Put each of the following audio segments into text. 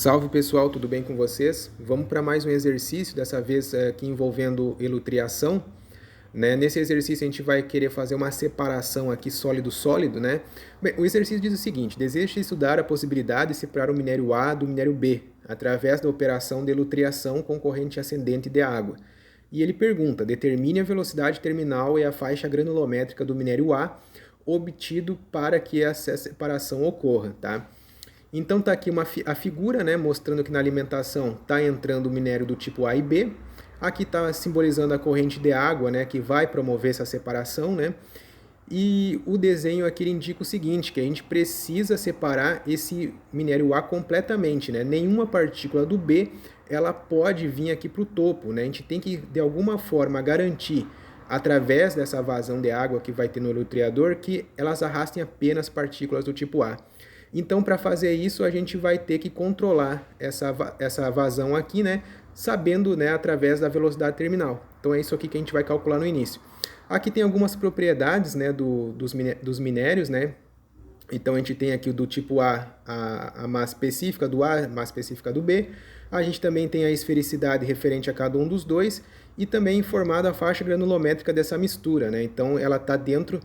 Salve pessoal, tudo bem com vocês? Vamos para mais um exercício, dessa vez aqui envolvendo elutriação. Nesse exercício a gente vai querer fazer uma separação aqui sólido-sólido, né? Bem, o exercício diz o seguinte: deseja estudar a possibilidade de separar o minério A do minério B, através da operação de elutriação com corrente ascendente de água. E ele pergunta: determine a velocidade terminal e a faixa granulométrica do minério A obtido para que essa separação ocorra, tá? Então tá aqui a figura, né, mostrando que na alimentação está entrando o minério do tipo A e B. Aqui está simbolizando a corrente de água, né, que vai promover essa separação, né? E o desenho aqui indica o seguinte, que a gente precisa separar esse minério A completamente, né? Nenhuma partícula do B ela pode vir aqui para o topo, né? A gente tem que, de alguma forma, garantir, através dessa vazão de água que vai ter no elutriador, que elas arrastem apenas partículas do tipo A. Então, para fazer isso, a gente vai ter que controlar essa vazão aqui, né? Sabendo, né, através da velocidade terminal. Então, é isso aqui que a gente vai calcular no início. Aqui tem algumas propriedades, né, dos minérios, né? Então, a gente tem aqui o do tipo a massa específica do A, a massa específica do B. A gente também tem a esfericidade referente a cada um dos dois e também informada a faixa granulométrica dessa mistura, né? Então, ela está dentro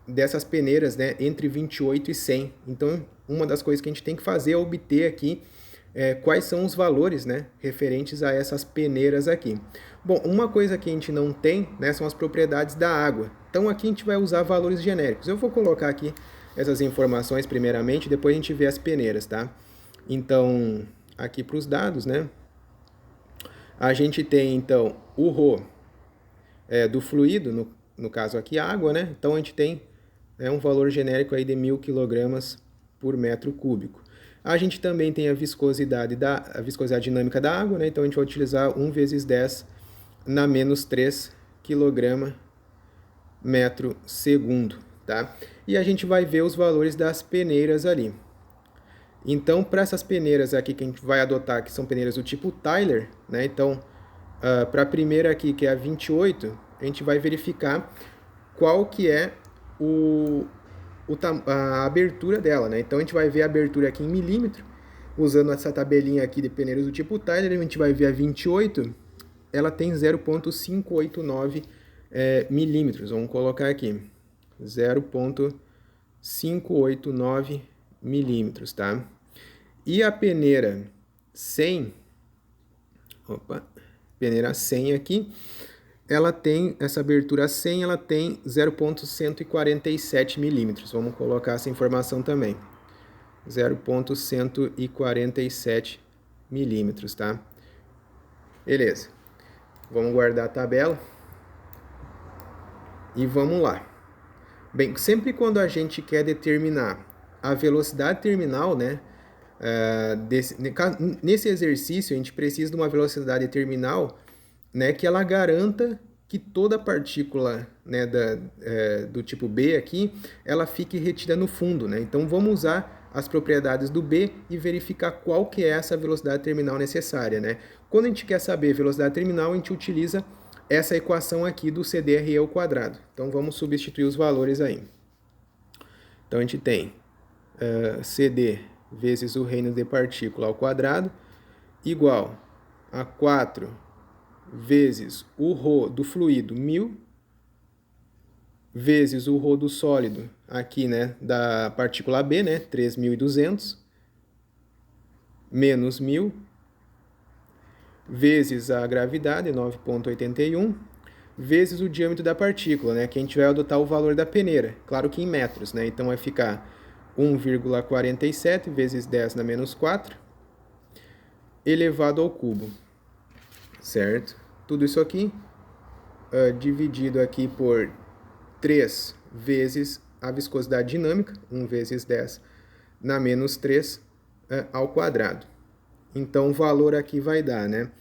dessas peneiras, né, entre 28 e 100. Então, uma das coisas que a gente tem que fazer é obter aqui quais são os valores, né, referentes a essas peneiras aqui. Bom, uma coisa que a gente não tem, né, são as propriedades da água. Então, aqui a gente vai usar valores genéricos. Eu vou colocar aqui essas informações primeiramente, depois a gente vê as peneiras, tá? Então, aqui para os dados, né, a gente tem, então, o ρ do fluido, no caso aqui água, né? Então a gente tem um valor genérico aí de 1000 kg por metro cúbico. A gente também tem a viscosidade dinâmica da água, né? Então a gente vai utilizar 1 vezes 10 na menos 3 kg metro segundo, tá? E a gente vai ver os valores das peneiras ali. Então, para essas peneiras aqui que a gente vai adotar, que são peneiras do tipo Tyler, né? Então, para a primeira aqui, que é a 28, a gente vai verificar qual que é a abertura dela, né? Então, a gente vai ver a abertura aqui em milímetro, usando essa tabelinha aqui de peneiras do tipo Tyler, a gente vai ver a 28, ela tem 0,589 milímetros, vamos colocar aqui, 0,589 milímetros, tá? E a peneira 100, peneira 100 aqui, ela tem, essa abertura 100, ela tem 0,147 milímetros. Vamos colocar essa informação também. 0,147 milímetros, tá? Beleza. Vamos guardar a tabela. E vamos lá. Bem, sempre quando a gente quer determinar a velocidade terminal, né? Nesse exercício, a gente precisa de uma velocidade terminal, né, que ela garanta que toda partícula, né, do tipo B aqui, ela fique retida no fundo, né? Então vamos usar as propriedades do B e verificar qual que é essa velocidade terminal necessária, né? Quando a gente quer saber a velocidade terminal, a gente utiliza essa equação aqui do CDRE ao quadrado. Então vamos substituir os valores aí. Então a gente tem CD vezes o reino de partícula ao quadrado igual a 4 vezes o ρ do fluido, 1000, vezes o ρ do sólido, aqui, né, da partícula B, né, 3200, menos 1000, vezes a gravidade, 9,81, vezes o diâmetro da partícula, né, que a gente vai adotar o valor da peneira, claro que em metros, né, então vai ficar 1,47 vezes 10 na menos 4, elevado ao cubo, certo? Tudo isso aqui dividido aqui por 3 vezes a viscosidade dinâmica, 1 vezes 10 na menos 3 ao quadrado. Então, o valor aqui vai dar, né,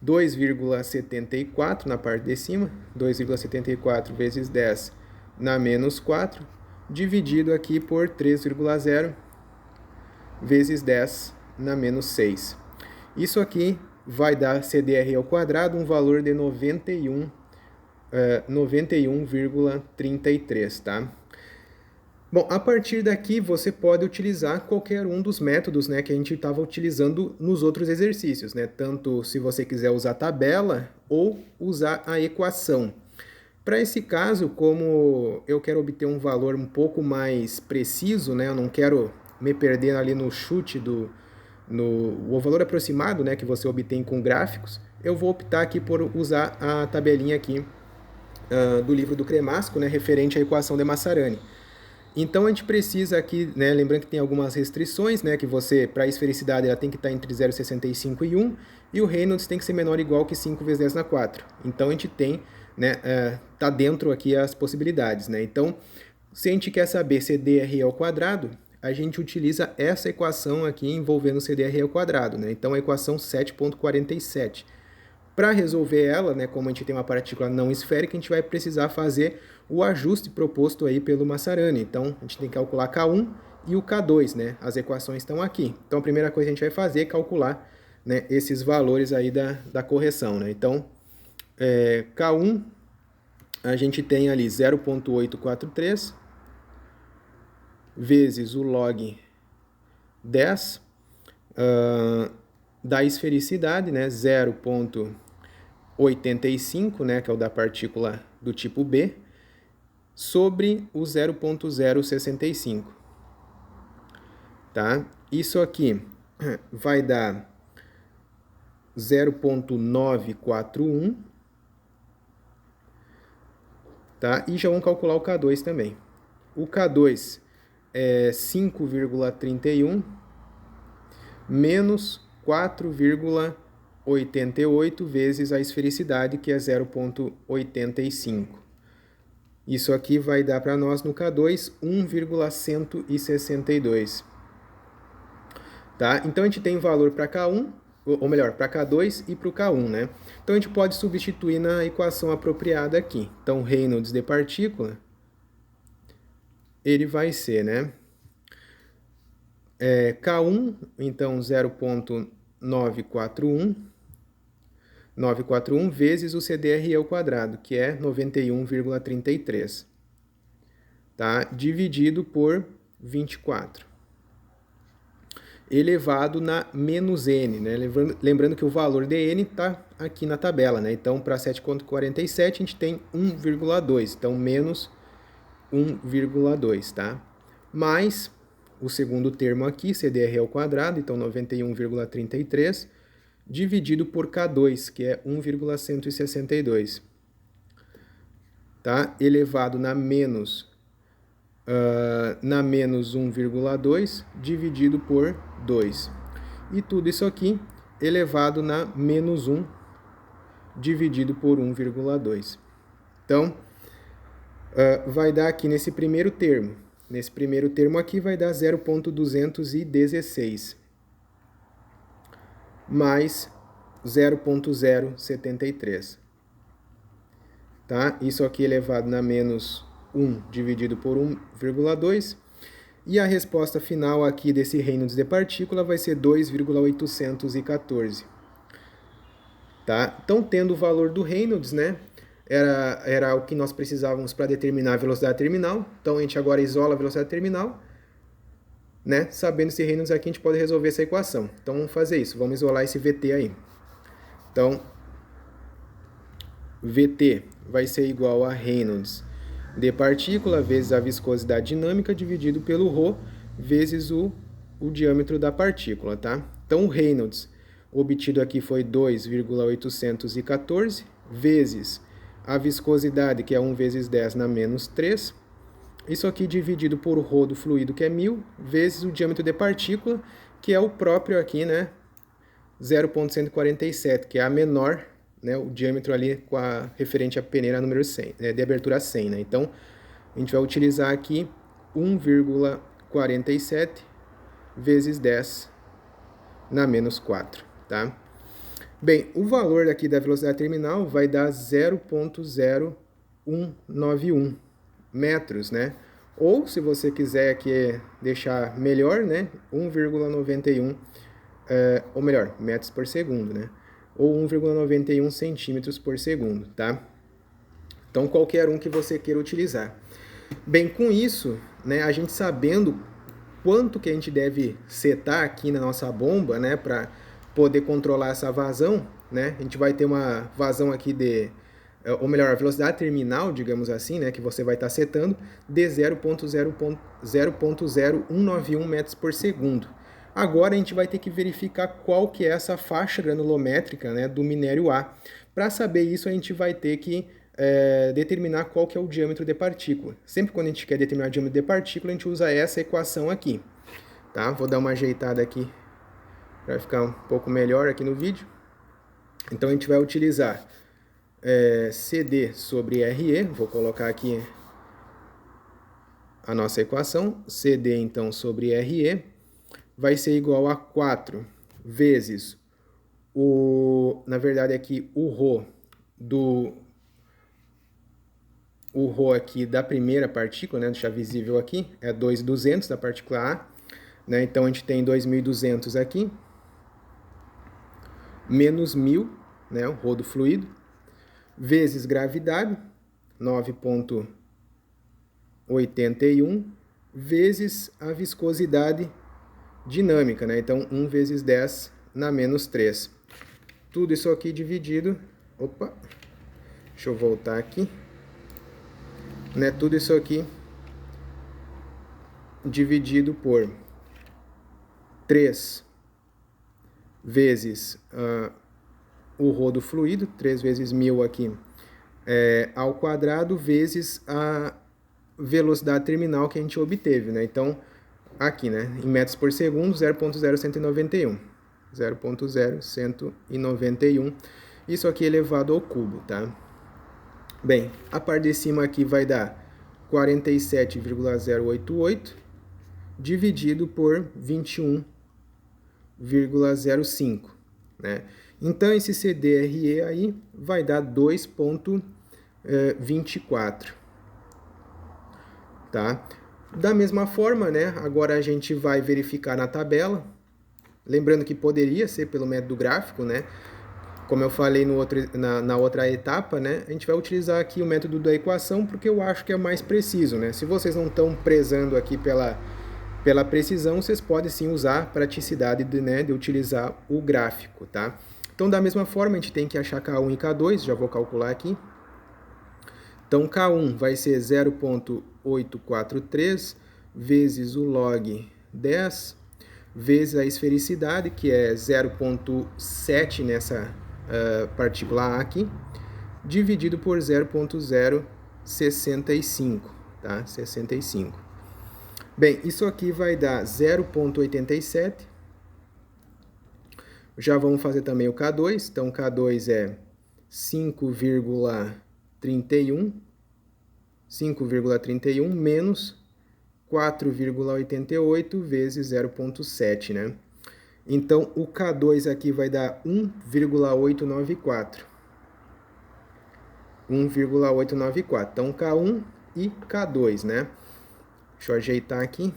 2,74 na parte de cima, 2,74 vezes 10 na menos 4, dividido aqui por 3,0 vezes 10 na menos 6. Isso aqui vai dar CDR ao quadrado, um valor de 91,33, tá? Bom, a partir daqui você pode utilizar qualquer um dos métodos, né, que a gente estava utilizando nos outros exercícios, né? Tanto se você quiser usar a tabela ou usar a equação. Para esse caso, como eu quero obter um valor um pouco mais preciso, né, eu não quero me perder ali no chute o valor aproximado, né, que você obtém com gráficos, eu vou optar aqui por usar a tabelinha aqui do livro do Cremasco, né, referente à equação de Massarani. Então a gente precisa aqui, né, lembrando que tem algumas restrições, né, que você, para a esfericidade, ela tem que estar entre 0,65 e 1, e o Reynolds tem que ser menor ou igual que 5 vezes 10 na 4. Então a gente tem, né, tá dentro aqui as possibilidades, né? Então, se a gente quer saber CDRE ao quadrado, a gente utiliza essa equação aqui envolvendo CDRE ao quadrado, né? Então a equação 7.47. Para resolver ela, né, como a gente tem uma partícula não esférica, a gente vai precisar fazer o ajuste proposto aí pelo Massarani. Então, a gente tem que calcular K1 e o K2, né? As equações estão aqui. Então, a primeira coisa que a gente vai fazer é calcular, né, esses valores aí da correção, né? Então, K1, a gente tem ali 0,843 vezes o log 10 da esfericidade, né, 0,85, né, que é o da partícula do tipo B, sobre o 0,065. Tá? Isso aqui vai dar 0,941. Tá? E já vamos calcular o K2 também. O K2 é 5,31 menos 4,88 vezes a esfericidade, que é 0,85. Isso aqui vai dar para nós no K2 1,162. Tá? Então a gente tem valor para K1, ou melhor, para K2 e para o K1, né? Então a gente pode substituir na equação apropriada aqui. Então Reynolds de partícula, ele vai ser, né? K1, então 0,941 vezes o CDRE ao quadrado, que é 91,33, tá? Dividido por 24, elevado na menos n, né? Lembrando que o valor de n está aqui na tabela, né? Então, para 7,47 a gente tem 1,2, então menos 1,2, tá? Mais o segundo termo aqui, CDR ao quadrado, então 91,33, dividido por K2, que é 1,162, tá? Elevado na menos 1,2, dividido por 2. E tudo isso aqui elevado na menos 1, dividido por 1,2. Então, vai dar aqui nesse primeiro termo. Nesse primeiro termo aqui vai dar 0,216 mais 0,073. Tá? Isso aqui elevado na menos 1 dividido por 1,2. E a resposta final aqui desse Reynolds de partícula vai ser 2,814. Tá? Então, tendo o valor do Reynolds, né? Era o que nós precisávamos para determinar a velocidade terminal. Então, a gente agora isola a velocidade terminal, né? Sabendo esse Reynolds aqui, a gente pode resolver essa equação. Então, vamos fazer isso. Vamos isolar esse VT aí. Então, VT vai ser igual a Reynolds de partícula vezes a viscosidade dinâmica dividido pelo ρ vezes o diâmetro da partícula, tá? Então, o Reynolds obtido aqui foi 2,814 vezes a viscosidade, que é 1 vezes 10 na menos 3. Isso aqui dividido por ρ do fluido, que é 1000, vezes o diâmetro de partícula, que é o próprio aqui, né? 0,147, que é a menor, né? O diâmetro ali com a referente à peneira número 100, de abertura 100, né? Então, a gente vai utilizar aqui 1,47 vezes 10 na menos 4, tá? Bem, o valor aqui da velocidade terminal vai dar 0,0191 metros, né? Ou, se você quiser aqui deixar melhor, né? 1,91, ou melhor, metros por segundo, né? Ou 1,91 centímetros por segundo, tá? Então, qualquer um que você queira utilizar. Bem, com isso, né, a gente sabendo quanto que a gente deve setar aqui na nossa bomba, né, para poder controlar essa vazão, né, a gente vai ter uma vazão aqui de, ou melhor, a velocidade terminal, digamos assim, né, que você vai estar setando, de 0.0191 metros por segundo. Agora a gente vai ter que verificar qual que é essa faixa granulométrica, né, do minério A. Para saber isso, a gente vai ter que determinar qual que é o diâmetro de partícula. Sempre quando a gente quer determinar o diâmetro de partícula, a gente usa essa equação aqui. Tá? Vou dar uma ajeitada aqui para ficar um pouco melhor aqui no vídeo. Então a gente vai utilizar CD sobre RE, vou colocar aqui a nossa equação, CD então sobre RE, vai ser igual a 4 vezes na verdade aqui o ρ aqui da primeira partícula, né, deixar visível aqui, é 2.200 da partícula A, né, então a gente tem 2.200 aqui, menos 1.000, né, o ρ do fluido, vezes gravidade, 9,81, vezes a viscosidade dinâmica, né, então 1 vezes 10 na menos 3. Tudo isso aqui dividido, deixa eu voltar aqui, né, tudo isso aqui dividido por 3 vezes o ρ do fluido, 3 vezes 1.000 aqui, ao quadrado, vezes a velocidade terminal que a gente obteve, né? Então, aqui, né, em metros por segundo, 0.0191. 0.0191. Isso aqui elevado ao cubo, tá? Bem, a parte de cima aqui vai dar 47,088 dividido por 21,05, né? Então, esse CDRE aí vai dar 2,24, tá? Da mesma forma, né, agora a gente vai verificar na tabela, lembrando que poderia ser pelo método gráfico, né? Como eu falei na outra etapa, né, a gente vai utilizar aqui o método da equação porque eu acho que é mais preciso, né? Se vocês não estão prezando aqui pela precisão, vocês podem sim usar a praticidade de utilizar o gráfico, tá? Então, da mesma forma, a gente tem que achar K1 e K2, já vou calcular aqui. Então, K1 vai ser 0,843 vezes o log 10, vezes a esfericidade, que é 0,7 nessa partícula A aqui, dividido por 0,065, tá? 65. Bem, isso aqui vai dar 0,87. Já vamos fazer também o K2. Então, K2 é 5,31 menos 4,88 vezes 0,7, né? Então, o K2 aqui vai dar 1,894. 1,894. Então, K1 e K2, né? Deixa eu ajeitar aqui.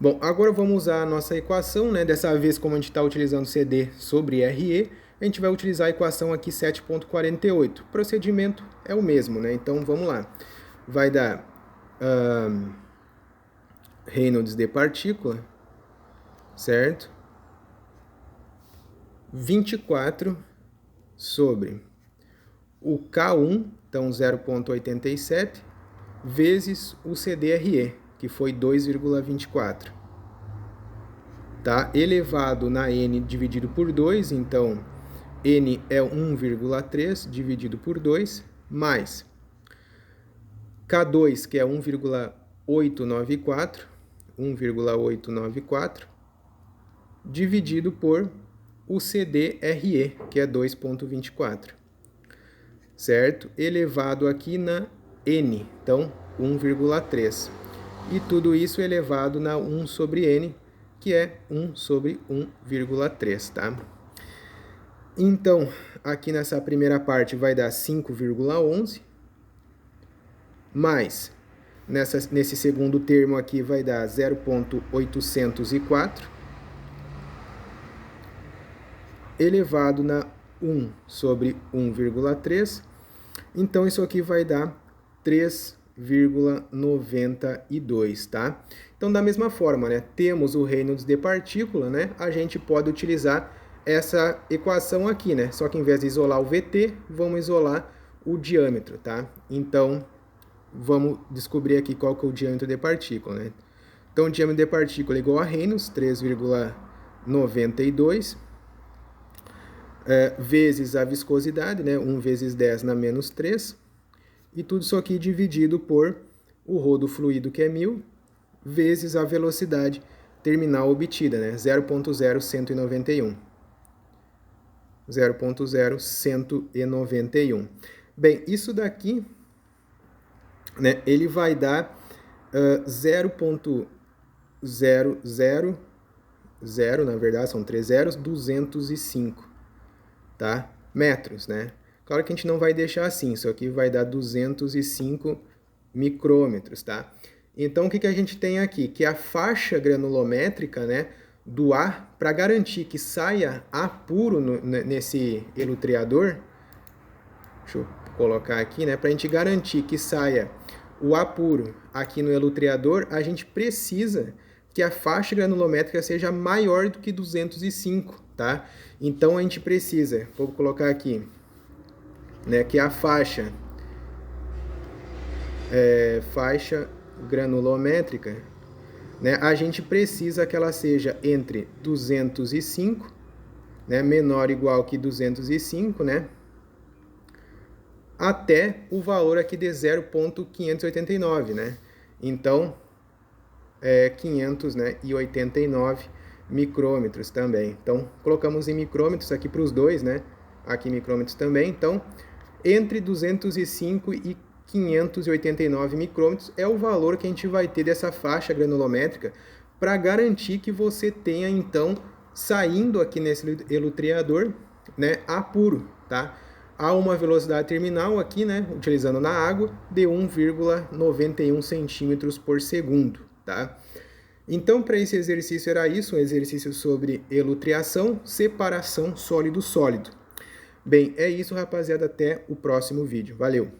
Bom, agora vamos usar a nossa equação, né? Dessa vez, como a gente está utilizando CD sobre RE, a gente vai utilizar a equação aqui 7,48. O procedimento é o mesmo, né? Então, vamos lá. Vai dar Reynolds de partícula, certo? 24 sobre o K1, então 0,87, vezes o CDRE, que foi 2,24. Tá? Elevado na N dividido por 2, então N é 1,3 dividido por 2, mais K2, que é 1,894, dividido por o CDRE, que é 2,24, certo? Elevado aqui na N, então 1,3. E tudo isso elevado na 1 sobre N, que é 1 sobre 1,3, tá? Então, aqui nessa primeira parte vai dar 5,11, mais, nesse segundo termo aqui vai dar 0,804, elevado na 1 sobre 1,3, então isso aqui vai dar 3 3,92, tá? Então, da mesma forma, né, temos o Reynolds de partícula, né, a gente pode utilizar essa equação aqui, né? Só que em vez de isolar o VT, vamos isolar o diâmetro, tá? Então, vamos descobrir aqui qual que é o diâmetro de partícula, né? Então, o diâmetro de partícula é igual a Reynolds, 3,92, vezes a viscosidade, né? 1 vezes 10 na menos 3, e tudo isso aqui dividido por o ρ do fluido, que é 1000, vezes a velocidade terminal obtida, né? 0,0191. 0,0191. Bem, isso daqui, né, ele vai dar 0,000, na verdade, são 3 zeros, 205, tá? Metros, né? Claro que a gente não vai deixar assim, isso aqui vai dar 205 micrômetros, tá? Então, o que a gente tem aqui? Que a faixa granulométrica, né, do A, para garantir que saia A puro nesse elutriador, deixa eu colocar aqui, né, para a gente garantir que saia o A puro aqui no elutriador, a gente precisa que a faixa granulométrica seja maior do que 205, tá? Então, a gente precisa, vou colocar aqui, né, que a faixa granulométrica, né, a gente precisa que ela seja entre 205, né, menor ou igual que 205, né, até o valor aqui de 0,589, né? Então, 500, né, e 89 micrômetros também. Então, colocamos em micrômetros aqui para os dois, né? Aqui micrômetros também. Então, entre 205 e 589 micrômetros é o valor que a gente vai ter dessa faixa granulométrica para garantir que você tenha, então, saindo aqui nesse elutriador, né, A puro, tá? Há uma velocidade terminal aqui, né, utilizando na água, de 1,91 centímetros por segundo, tá? Então, para esse exercício era isso, um exercício sobre elutriação, separação sólido-sólido. Bem, é isso, rapaziada, até o próximo vídeo. Valeu!